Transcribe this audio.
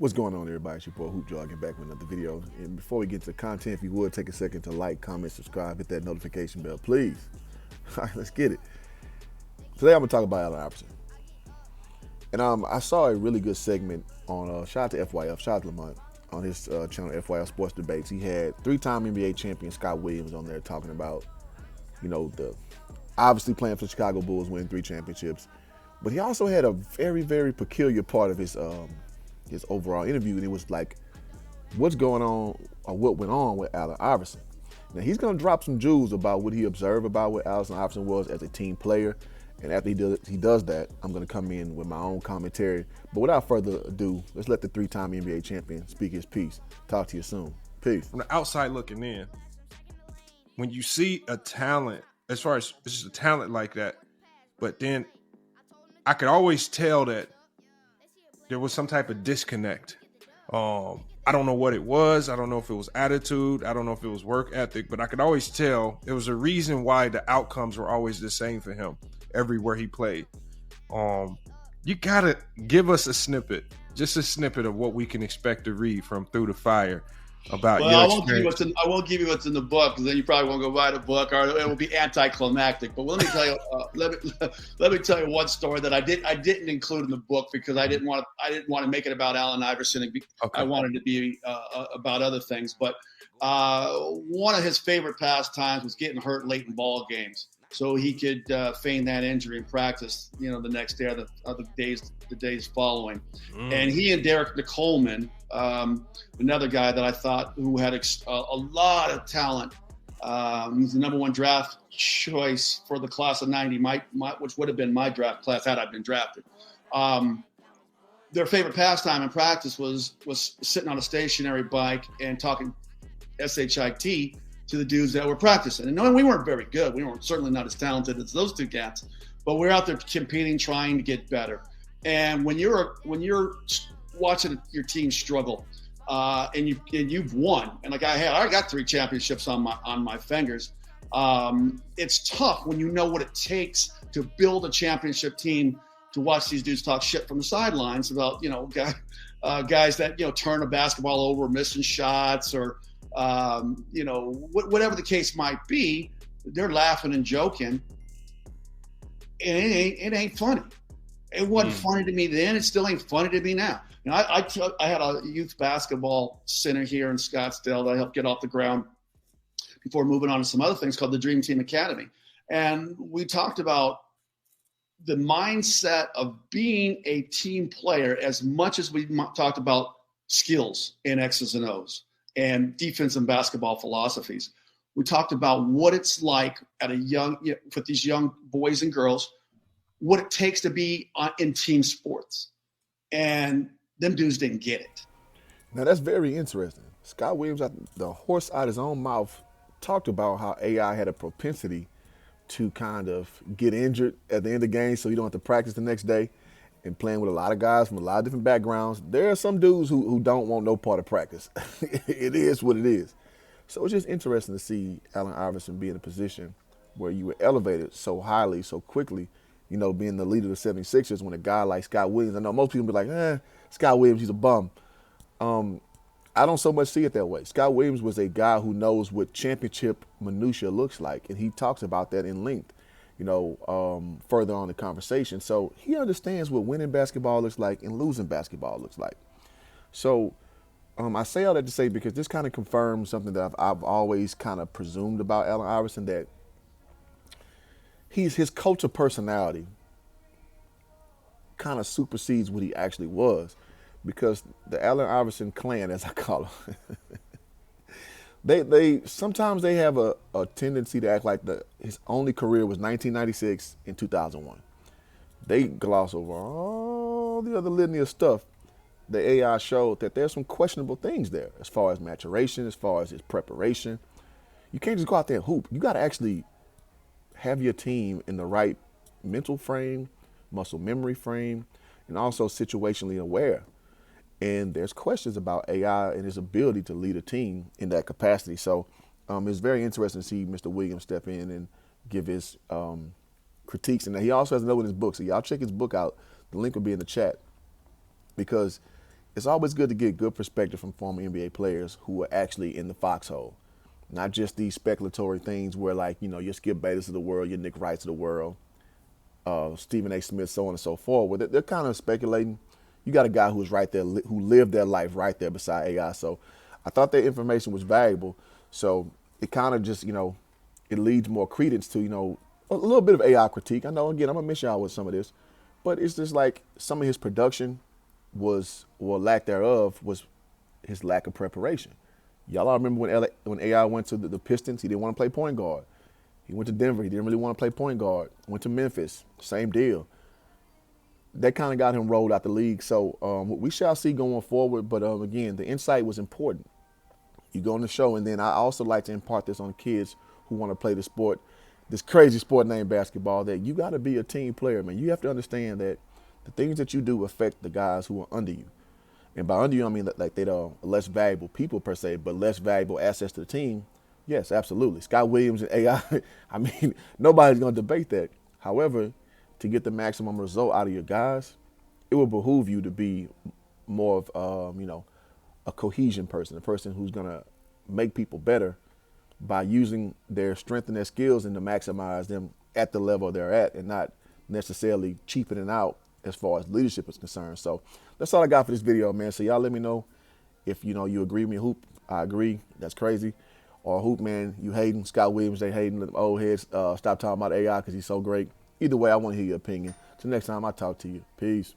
What's going on, everybody? It's your boy Hoop Jogging back with another video. And before we get to the content, if you would take a second to like, comment, subscribe, hit that notification bell, please. All right, let's get it. Today I'm gonna talk about Allen Iverson. And I saw a really good segment on shout out to FYF, shout out to Lamont on his channel FYF Sports Debates. He had three-time NBA champion Scott Williams on there talking about, the obviously playing for the Chicago Bulls, winning 3 championships. But he also had a very, very peculiar part of his overall interview, and it was like, what's going on or what went on with Allen Iverson. Now he's gonna drop some jewels about what he observed about what Allen Iverson was as a team player, and after he does that, I'm gonna come in with my own commentary. But without further ado, let's let the 3-time NBA champion speak his piece. Talk to you soon. Peace. From the outside looking in, when you see a talent, as far as it's just a talent like that, but then I could always tell that there was some type of disconnect. I don't know what it was. I don't know if it was attitude. I don't know if it was work ethic, but I could always tell there was a reason why the outcomes were always the same for him everywhere he played. You gotta give us a snippet, just a snippet of what we can expect to read from Through the Fire about your experience. I won't give you what's in the book, because then you probably won't go buy the book, or it will be anticlimactic. But let me tell you, let me tell you one story that I didn't include in the book, because I didn't want to make it about Allen Iverson. Okay. I wanted it to be about other things. But one of his favorite pastimes was getting hurt late in ball games, so he could feign that injury in practice, the next day or the days following. And he and Derek Coleman, another guy that I thought who had a lot of talent, was the #1 draft choice for the class of '90, which would have been my draft class had I been drafted. Their favorite pastime in practice was sitting on a stationary bike and talking shit to the dudes that were practicing. And knowing we weren't very good, we weren't certainly not as talented as those two cats, but we're out there competing, trying to get better. And when you're watching your team struggle, and you've won, and like I got 3 championships on my fingers. It's tough when you know what it takes to build a championship team, to watch these dudes talk shit from the sidelines about guys that turn a basketball over, missing shots, or whatever the case might be. They're laughing and joking, and it ain't funny. It wasn't funny to me then. It still ain't funny to me now. I had a youth basketball center here in Scottsdale that I helped get off the ground before moving on to some other things, called the Dream Team Academy. And we talked about the mindset of being a team player as much as we talked about skills and X's and O's and defense and basketball philosophies. We talked about what it's like with these young boys and girls, what it takes to be in team sports. And them dudes didn't get it. Now that's very interesting. Scott Williams, the horse out his own mouth, talked about how AI had a propensity to kind of get injured at the end of the game, so you don't have to practice the next day. And playing with a lot of guys from a lot of different backgrounds, there are some dudes who don't want no part of practice. It is what it is. So it's just interesting to see Allen Iverson be in a position where you were elevated so highly, so quickly, being the leader of the 76ers, when a guy like Scott Williams, I know most people be like, Scott Williams, he's a bum. I don't so much see it that way. Scott Williams was a guy who knows what championship minutia looks like, and he talks about that in length, further on the conversation. So he understands what winning basketball looks like and losing basketball looks like. So I say all that to say, because this kind of confirms something that I've always kind of presumed about Allen Iverson, that his cult of personality kind of supersedes what he actually was, because the Allen Iverson clan, as I call them, they sometimes they have a tendency to act like his only career was 1996 and 2001. They gloss over all the other litany of stuff. The AI showed that there's some questionable things there as far as maturation, as far as his preparation. You can't just go out there and hoop. You got to actually have your team in the right mental frame, muscle memory frame, and also situationally aware. And there's questions about AI and his ability to lead a team in that capacity. So it's very interesting to see Mr. Williams step in and give his critiques. And he also has another in his book. So y'all check his book out. The link will be in the chat, because it's always good to get good perspective from former NBA players who are actually in the foxhole, not just these speculatory things where, like, you know, your Skip Bayless of the world, your Nick Wrights of the world, Stephen A. Smith, so on and so forth. Where they're kind of speculating. You got a guy who's right there, who lived their life right there beside AI. So I thought that information was valuable. So it kind of just, you know, it leads more credence to, you know, a little bit of AI critique. I know, again, I'm going to miss y'all with some of this, but it's just like some of his production was, or lack thereof, was his lack of preparation. Y'all all remember when AI went to the Pistons, he didn't want to play point guard. He went to Denver, he didn't really want to play point guard. Went to Memphis, same deal. That kind of got him rolled out the league. So we shall see going forward. But again, the insight was important. You go on the show, and then I also like to impart this on kids who want to play the sport, this crazy sport named basketball, that you got to be a team player, man. You have to understand that the things that you do affect the guys who are under you. And by under you, I mean like they're less valuable people per se, but less valuable assets to the team. Yes, absolutely. Scott Williams and AI, I mean, nobody's going to debate that. However, to get the maximum result out of your guys, it will behoove you to be more of, you know, a cohesion person, a person who's going to make people better by using their strength and their skills and to maximize them at the level they're at, and not necessarily cheapening out as far as leadership is concerned. So that's all I got for this video, man. So y'all let me know if, you know, you agree with me. Hoop, I agree, that's crazy. Or Hoop, man, you hating. Scott Williams, they hating. Them old heads, stop talking about AI because he's so great. Either way, I want to hear your opinion. Till next time I talk to you. Peace.